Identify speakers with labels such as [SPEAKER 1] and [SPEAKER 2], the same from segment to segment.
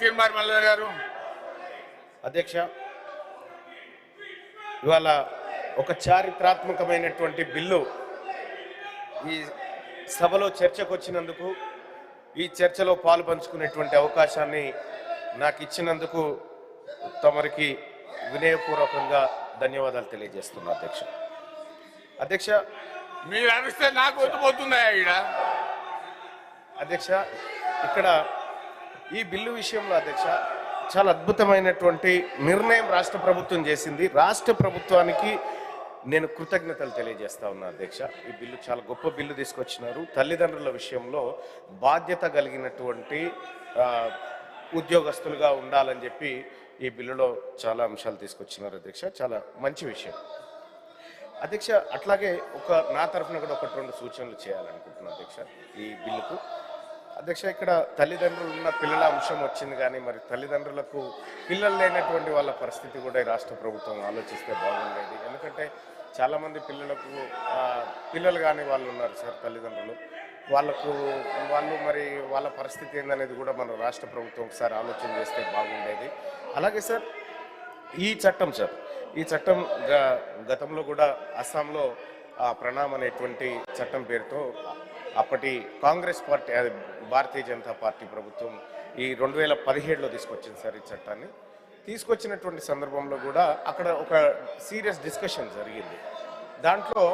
[SPEAKER 1] తీర్మార్ మల్లయ్య గారు.
[SPEAKER 2] అధ్యక్ష, ఇవాళ ఒక చారిత్రాత్మకమైనటువంటి బిల్లు ఈ సభలో చర్చకు వచ్చినందుకు, ఈ చర్చలో పాలు పంచుకునేటువంటి అవకాశాన్ని నాకు ఇచ్చినందుకు తమరికి వినయపూర్వకంగా ధన్యవాదాలు తెలియజేస్తున్నా అధ్యక్ష. అధ్యక్ష,
[SPEAKER 1] మీరు అనిస్తే నాకు వద్దుపోతున్నాయా ఈడ?
[SPEAKER 2] అధ్యక్ష, ఇక్కడ ఈ బిల్లు విషయంలో అధ్యక్ష చాలా అద్భుతమైనటువంటి నిర్ణయం రాష్ట్ర ప్రభుత్వం చేసింది. రాష్ట్ర ప్రభుత్వానికి నేను కృతజ్ఞతలు తెలియజేస్తా ఉన్నా అధ్యక్ష. ఈ బిల్లు చాలా గొప్ప బిల్లు తీసుకొచ్చినారు. తల్లిదండ్రుల విషయంలో బాధ్యత కలిగినటువంటి ఉద్యోగస్తులుగా ఉండాలని చెప్పి ఈ బిల్లులో చాలా అంశాలు తీసుకొచ్చినారు అధ్యక్ష. చాలా మంచి విషయం అధ్యక్ష. అట్లాగే నా తరఫున కూడా 1-2 సూచనలు చేయాలనుకుంటున్నాను అధ్యక్ష ఈ బిల్లుకు. అధ్యక్ష, ఇక్కడ తల్లిదండ్రులు ఉన్న పిల్లల అంశం వచ్చింది, కానీ మరి తల్లిదండ్రులకు పిల్లలు లేనటువంటి వాళ్ళ పరిస్థితి కూడా ఈ రాష్ట్ర ప్రభుత్వం ఆలోచిస్తే బాగుండేది. ఎందుకంటే చాలామంది పిల్లలు కానీ వాళ్ళు ఉన్నారు సార్, తల్లిదండ్రులు. వాళ్ళు మరి వాళ్ళ పరిస్థితి ఏందనేది కూడా మన రాష్ట్ర ప్రభుత్వం ఒకసారి ఆలోచన చేస్తే బాగుండేది. అలాగే సార్, ఈ చట్టం గతంలో కూడా అస్సాంలో ప్రణామ్ అనేటువంటి చట్టం పేరుతో అప్పటి కాంగ్రెస్ పార్టీ, భారతీయ జనతా పార్టీ ప్రభుత్వం ఈ 2017లో తీసుకొచ్చింది సార్. ఈ చట్టాన్ని తీసుకొచ్చినటువంటి సందర్భంలో కూడా అక్కడ ఒక సీరియస్ డిస్కషన్ జరిగింది. దాంట్లో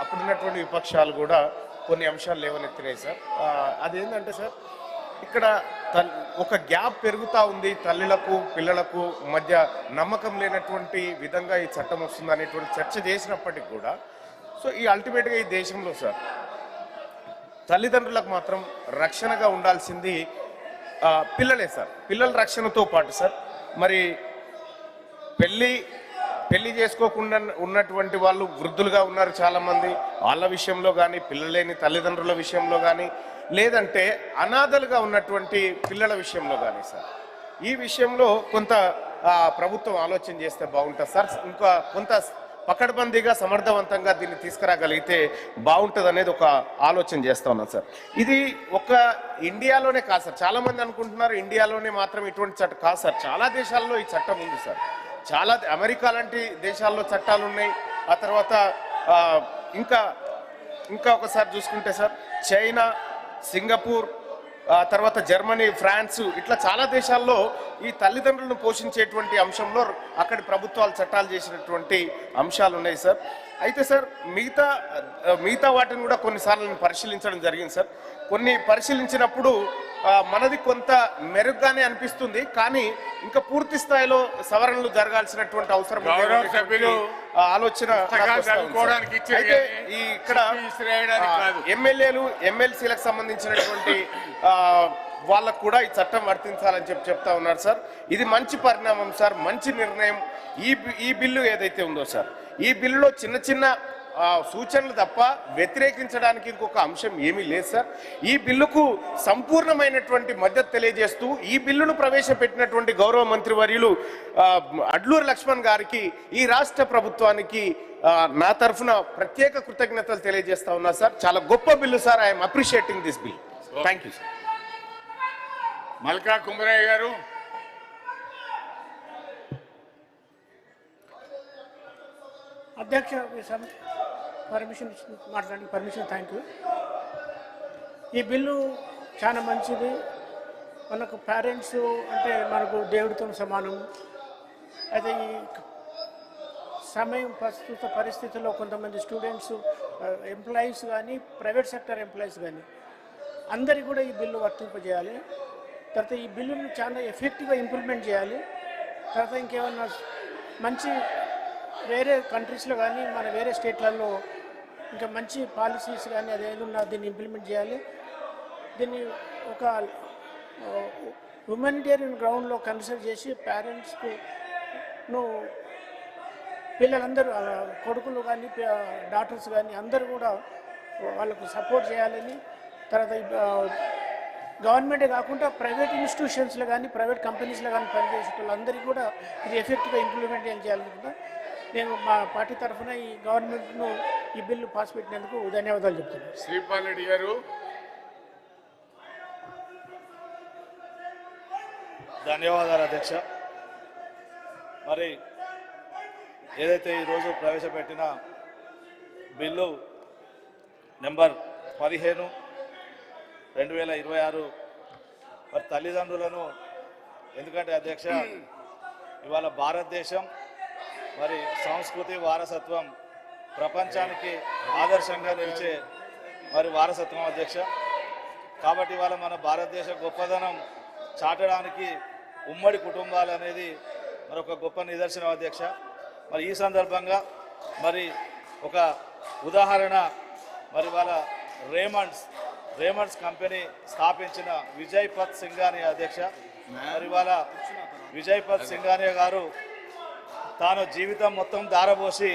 [SPEAKER 2] అప్పుడున్నటువంటి విపక్షాలు కూడా కొన్ని అంశాలు లేవనెత్తినాయి సార్. అదేంటంటే సార్, ఇక్కడ ఒక గ్యాప్ పెరుగుతూ ఉంది, తల్లులకు పిల్లలకు మధ్య నమ్మకం లేనటువంటి విధంగా ఈ చట్టం వస్తుంది అనేటువంటి చర్చ చేసినప్పటికీ కూడా ఈ అల్టిమేట్గా ఈ దేశంలో సార్ తల్లిదండ్రులకు మాత్రం రక్షణగా ఉండాల్సింది పిల్లలే సార్. పిల్లల రక్షణతో పాటు సార్, మరి పెళ్లి చేసుకోకుండా ఉన్నటువంటి వాళ్ళు వృద్ధులుగా ఉన్నారు చాలామంది. వాళ్ళ విషయంలో కానీ, పిల్లలేని తల్లిదండ్రుల విషయంలో కానీ, లేదంటే అనాథలుగా ఉన్నటువంటి పిల్లల విషయంలో కానీ సార్, ఈ విషయంలో కొంత ప్రభుత్వం ఆలోచన చేస్తే బాగుంటుంది సార్. ఇంకా కొంత పకడ్బందీగా సమర్థవంతంగా దీన్ని తీసుకురాగలిగితే బాగుంటుంది అనేది ఒక ఆలోచన చేస్తూ ఉన్నాను సార్. ఇది ఒక ఇండియాలోనే కాదు సార్. చాలామంది అనుకుంటున్నారు ఇండియాలోనే మాత్రం ఇటువంటి చట్టం కాదు సార్. చాలా దేశాల్లో ఈ చట్టం ఉంది సార్. అమెరికా లాంటి దేశాల్లో చట్టాలు ఉన్నాయి. ఆ తర్వాత ఇంకా ఒకసారి చూసుకుంటే సార్, చైనా, సింగపూర్, తర్వాత జర్మనీ, ఫ్రాన్స్, ఇట్లా చాలా దేశాల్లో ఈ తల్లిదండ్రులను పోషించేటువంటి అంశంలో అక్కడి ప్రభుత్వాలు చట్టాలు చేసినటువంటి అంశాలు ఉన్నాయి సార్. అయితే సార్, మిగతా వాటిని కూడా కొన్నిసార్లు నేను పరిశీలించడం జరిగింది సార్. కొన్ని పరిశీలించినప్పుడు మనది కొంత మెరుగ్గానే అనిపిస్తుంది, కానీ ఇంకా పూర్తి స్థాయిలో సవరణలు జరగాల్సినటువంటి అవసరం ఆలోచన. అయితే ఇక్కడ ఎమ్మెల్యేలు, ఎమ్మెల్సీలకు సంబంధించినటువంటి వాళ్ళకు కూడా ఈ చట్టం వర్తించాలని చెప్తా ఉన్నారు సార్. ఇది మంచి పరిణామం సార్, మంచి నిర్ణయం. ఈ బిల్లు ఏదైతే ఉందో సార్, ఈ బిల్లులో చిన్న సూచనలు తప్ప వ్యతిరేకించడానికి ఇంకొక అంశం ఏమీ లేదు సార్. ఈ బిల్లుకు సంపూర్ణమైనటువంటి మద్దతు తెలియజేస్తూ ఈ బిల్లును ప్రవేశపెట్టినటువంటి గౌరవ మంత్రివర్యులు అడ్లూరి లక్ష్మణ్ గారికి, ఈ రాష్ట్ర ప్రభుత్వానికి నా తరఫున ప్రత్యేక కృతజ్ఞతలు తెలియజేస్తా ఉన్నా సార్. చాలా గొప్ప bill sir. I'm appreciating this bill. Thank you sir.
[SPEAKER 1] Malka Kumaraiah గారు.
[SPEAKER 3] అధ్యక్ష, పర్మిషన్ మాట్లాడి పర్మిషన్ థ్యాంక్ యూ. ఈ బిల్లు చాలా మంచిది. మనకు పేరెంట్స్ అంటే మనకు దేవుడితో సమానం. అయితే ఈ ప్రస్తుత పరిస్థితుల్లో కొంతమంది స్టూడెంట్స్, ఎంప్లాయీస్ కానీ, ప్రైవేట్ సెక్టర్ ఎంప్లాయీస్ కానీ అందరికీ కూడా ఈ బిల్లు వర్తింపజేయాలి. తర్వాత ఈ బిల్లును చాలా ఎఫెక్టివ్గా ఇంప్లిమెంట్ చేయాలి. తర్వాత ఇంకేమన్నా మంచి వేరే కంట్రీస్లో కానీ మన వేరే స్టేట్లలో ఇంకా మంచి పాలసీస్ కానీ అదేదన్నా దీన్ని ఇంప్లిమెంట్ చేయాలి. దీన్ని ఒక హ్యూమానిటేరియన్ గ్రౌండ్లో కన్సిడర్ చేసి పేరెంట్స్కు పిల్లలందరూ, కొడుకులు కానీ డాటర్స్ కానీ అందరూ కూడా వాళ్ళకు సపోర్ట్ చేయాలని. తర్వాత గవర్నమెంటే కాకుండా ప్రైవేట్ ఇన్స్టిట్యూషన్స్లో కానీ, ప్రైవేట్ కంపెనీస్లో కానీ పనిచేసే వాళ్ళందరికీ కూడా ఇది ఎఫెక్ట్గా ఇంప్లిమెంట్ చేయాలనుకుంటా. నేను మా పార్టీ తరఫున ఈ గవర్నమెంట్ను ఈ బిల్లు పాస్ పెట్టినందుకు ధన్యవాదాలు చెప్తున్నాను.
[SPEAKER 1] శ్రీపాల్ రెడ్డి గారు.
[SPEAKER 4] ధన్యవాదాలు అధ్యక్ష. మరి ఏదైతే ఈరోజు ప్రవేశపెట్టిన బిల్లు నెంబర్ 15/2026 మరి తల్లిదండ్రులను, ఎందుకంటే అధ్యక్ష ఇవాళ భారతదేశం మరి సంస్కృతి వారసత్వం ప్రపంచానికి ఆదర్శంగా నిలిచే మరి వారసత్వం అధ్యక్ష. కాబట్టి ఇవాళ మన భారతదేశ గొప్పదనం చాటడానికి ఉమ్మడి కుటుంబాలు అనేది మరి ఒక గొప్ప నిదర్శనం అధ్యక్ష. మరి ఈ సందర్భంగా మరి ఒక ఉదాహరణ, మరి వాళ్ళ రేమండ్స్ కంపెనీ స్థాపించిన విజయ్పత్ సింఘానియా అధ్యక్ష. మరి వాళ్ళ విజయ్పత్ సింఘానియా గారు తాను జీవితం మొత్తం దారబోసి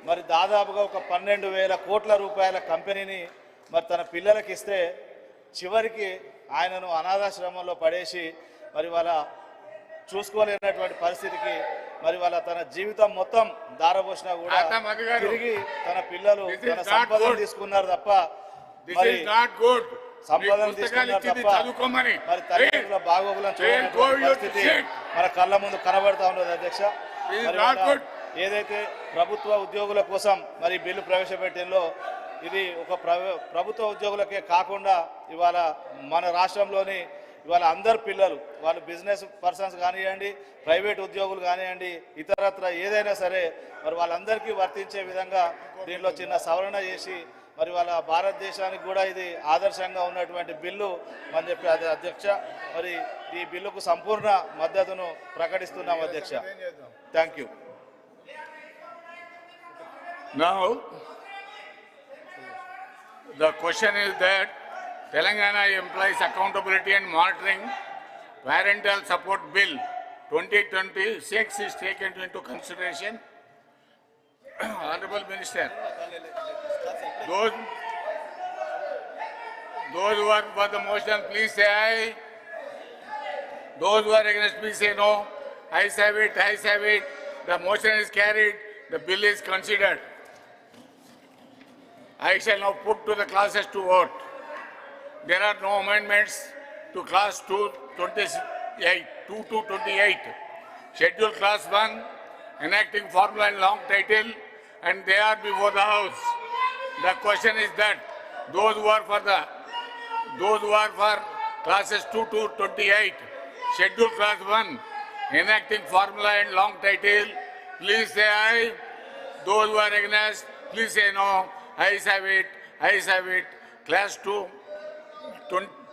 [SPEAKER 4] మరి దాదాపుగా ఒక 12,000 కోట్ల రూపాయల కంపెనీని మరి తన పిల్లలకి ఇస్తే చివరికి ఆయనను అనాథాశ్రమంలో పడేసి మరి వాళ్ళ చూసుకోలేనటువంటి పరిస్థితికి మరి వాళ్ళ తన జీవితం మొత్తం దారబోసినా కూడా తిరిగి తన పిల్లలు తన సంపదను తీసుకున్నారు తప్ప మరి సంపదను తీసుకున్నారు తప్ప మరి తల్లిదండ్రుల బాగోగులను చూడలేనటువంటి పరిస్థితి మన కళ్ళ ముందు కనబడతా ఉన్నది అధ్యక్ష. ఏదైతే ప్రభుత్వ ఉద్యోగుల కోసం మరి బిల్లు ప్రవేశపెట్టిందో ఇది ఒక ప్రభుత్వ ఉద్యోగులకే కాకుండా ఇవాళ మన రాష్ట్రంలోని ఇవాళ అందరు పిల్లలు, వాళ్ళు బిజినెస్ పర్సన్స్ కానివ్వండి, ప్రైవేట్ ఉద్యోగులు కానివ్వండి, ఇతరత్ర ఏదైనా సరే మరి వాళ్ళందరికీ వర్తించే విధంగా దీనిలో చిన్న సవరణ చేసి మరి వాళ్ళ భారతదేశానికి కూడా ఇది ఆదర్శంగా ఉన్నటువంటి బిల్లు అని చెప్పి అధ్యక్ష మరి ఈ బిల్లుకు సంపూర్ణ మద్దతును ప్రకటిస్తున్నాం అధ్యక్ష. Thank you.
[SPEAKER 1] Now, the question is that Telangana Employees Accountability and Monitoring Parental Support Bill 2026 is taken into consideration. Honorable Minister, those who are for the motion, please say aye. Those who are against, please say no. Ayes have it, ayes have it. The motion is carried. The bill is considered. I shall now put to the classes to vote. There are no amendments to class 2 to 28. Schedule class 1, enacting formula and long title, and they are before the House. The question is that those who are for classes 2 to 28, schedule class 1, enacting formula and long title, please say aye. Those who are against, please say no. Ayes have it, ayes have it. Class 2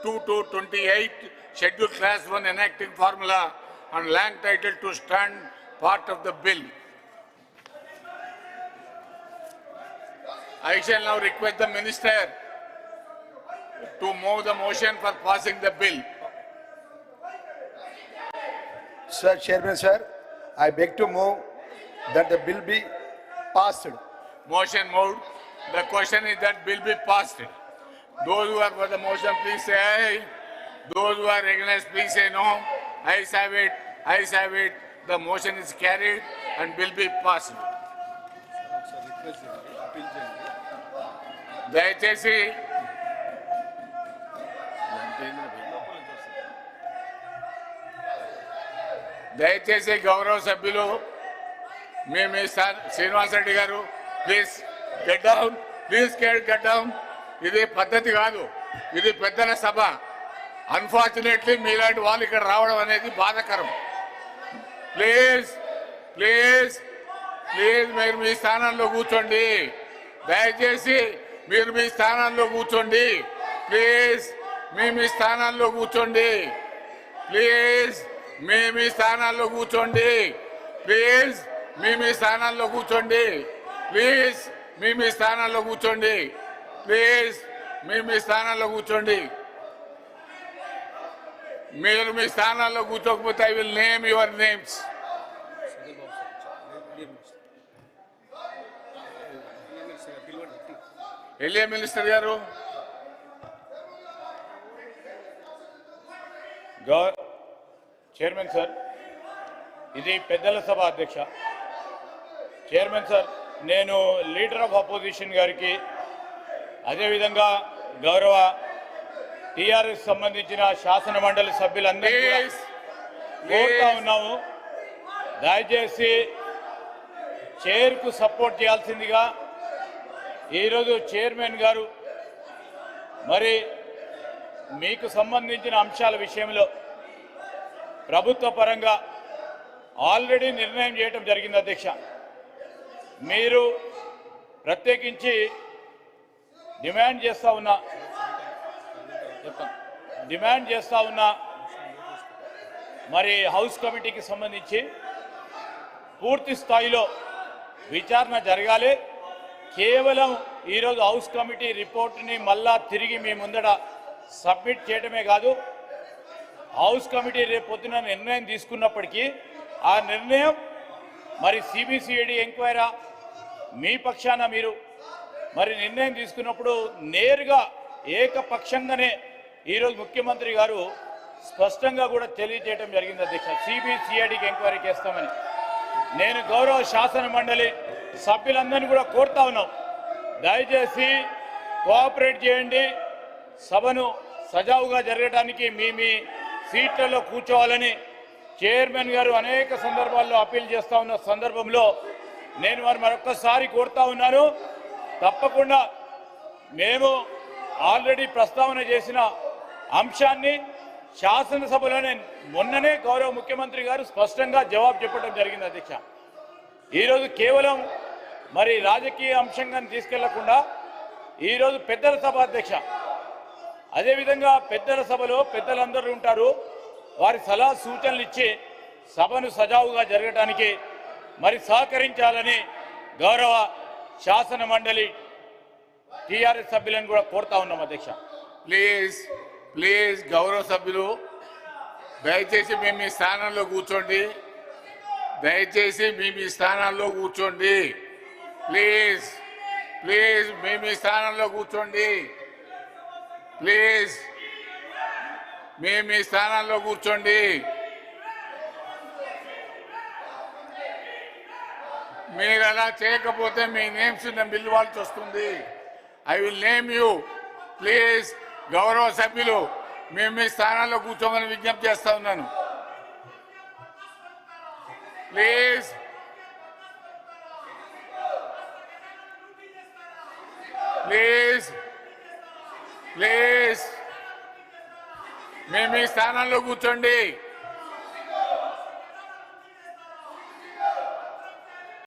[SPEAKER 1] to 28, schedule class 1 enacting formula and long title to stand part of the bill. I shall now request the minister to move the motion for passing the bill.
[SPEAKER 5] Sir, Chairman, sir, I beg to move that the bill be passed.
[SPEAKER 1] Motion moved. The question is that bill be passed. Those who are for the motion, please say aye. Those who are against, please say no. Ayes have it, ayes have it. The motion is carried and bill be passed. దయచేసి గౌరవ సభ్యులు మీ శ్రీనివాస్ రెడ్డి గారు please get down, please get down. ఇది పద్ధతి కాదు, ఇది పెద్దల సభ. Unfortunately మీలాంటి వాళ్ళు ఇక్కడ రావడం అనేది బాధాకరం. ప్లీజ్ ప్లీజ్ ప్లీజ్ మీరు మీ స్థానంలో కూర్చోండి. దయచేసి మీరు మీ స్థానాల్లో కూర్చోండి. ప్లీజ్ మీ స్థానాల్లో కూర్చోండి. ప్లీజ్ మీ స్థానాల్లో కూర్చోండి. ప్లీజ్ మీ స్థానాల్లో కూర్చోండి. ప్లీజ్ మీ స్థానాల్లో కూర్చోండి. ప్లీజ్ మీ స్థానాల్లో కూర్చోండి. మీరు మీ స్థానాల్లో కూర్చోకపోతే I will name your names. LA minister గారు.
[SPEAKER 6] చైర్మన్ సార్, ఇది పెద్దల సభ అధ్యక్ష. చైర్మన్ సార్, నేను లీడర్ ఆఫ్ అపోజిషన్ గారికి అదేవిధంగా గౌరవ టీఆర్ఎస్ సంబంధించిన శాసన మండలి సభ్యులందరికీ కోరుతా ఉన్నాము, దయచేసి చైర్కు సపోర్ట్ చేయాల్సిందిగా. ఈరోజు చైర్మన్ గారు మరి మీకు సంబంధించిన అంశాల విషయంలో ప్రభుత్వ పరంగా ఆల్రెడీ నిర్ణయం చేయటం జరిగింది అధ్యక్ష. మీరు ప్రత్యేకించి డిమాండ్ చేస్తా ఉన్నా మరి హౌస్ కమిటీకి సంబంధించి పూర్తి స్థాయిలో విచారణ జరగాలి. కేవలం ఈరోజు హౌస్ కమిటీ రిపోర్ట్ని మళ్ళా తిరిగి మీ ముందట సబ్మిట్ చేయడమే కాదు, హౌస్ కమిటీ రేపు పొద్దున నిర్ణయం తీసుకున్నప్పటికీ ఆ నిర్ణయం మరి సిబిసిఐడి ఎంక్వైరా మీ పక్షాన మీరు మరి నిర్ణయం తీసుకున్నప్పుడు నేరుగా ఏకపక్షంగానే ఈరోజు ముఖ్యమంత్రి గారు స్పష్టంగా కూడా తెలియజేయడం జరిగింది అధ్యక్ష, సిబిసిఐడికి ఎంక్వైరీ చేస్తామని. నేను గౌరవ శాసన మండలి సభ్యులందరినీ కూడా కోరుతా ఉన్నాం, దయచేసి కోఆపరేట్ చేయండి, సభను సజావుగా జరగడానికి మీ సీట్లలో కూర్చోవాలని చైర్మన్ గారు అనేక సందర్భాల్లో అప్పీల్ చేస్తూ ఉన్న సందర్భంలో నేను మరొక్కసారి కోరుతా ఉన్నాను. తప్పకుండా మేము ఆల్రెడీ ప్రస్తావన చేసిన అంశాన్ని శాసనసభలోనే మొన్ననే గౌరవ ముఖ్యమంత్రి గారు స్పష్టంగా జవాబు చెప్పడం జరిగింది అధ్యక్ష. ఈరోజు కేవలం మరి రాజకీయ అంశంగా తీసుకెళ్లకుండా ఈరోజు పెద్దల సభ అధ్యక్ష, అదేవిధంగా పెద్దల సభలో పెద్దలందరూ ఉంటారు, వారి సలహా సూచనలు ఇచ్చి సభను సజావుగా జరగడానికి మరి సహకరించాలని గౌరవ శాసన మండలి టీఆర్ఎస్ సభ్యులను కూడా కోరుతా ఉన్నాం అధ్యక్ష.
[SPEAKER 1] ప్లీజ్ గౌరవ సభ్యులు దయచేసి మేము మీ స్థానంలో కూర్చోండి, దయచేసి మీ స్థానాల్లో కూర్చోండి. ప్లీజ్ మేము మీ స్థానంలో కూర్చోండి. ప్లీజ్ మేము మీ స్థానాల్లో కూర్చోండి. మీరు అలా చేయకపోతే మీ నేమ్స్ నేను పిలవాల్సి వస్తుంది. I will name you. Please గౌరవ సభ్యులు మేము మీ స్థానాల్లో కూర్చోమని విజ్ఞప్తి చేస్తా ఉన్నాను. ప్లీజ్ మేము మీ స్థానాల్లో కూర్చోండి.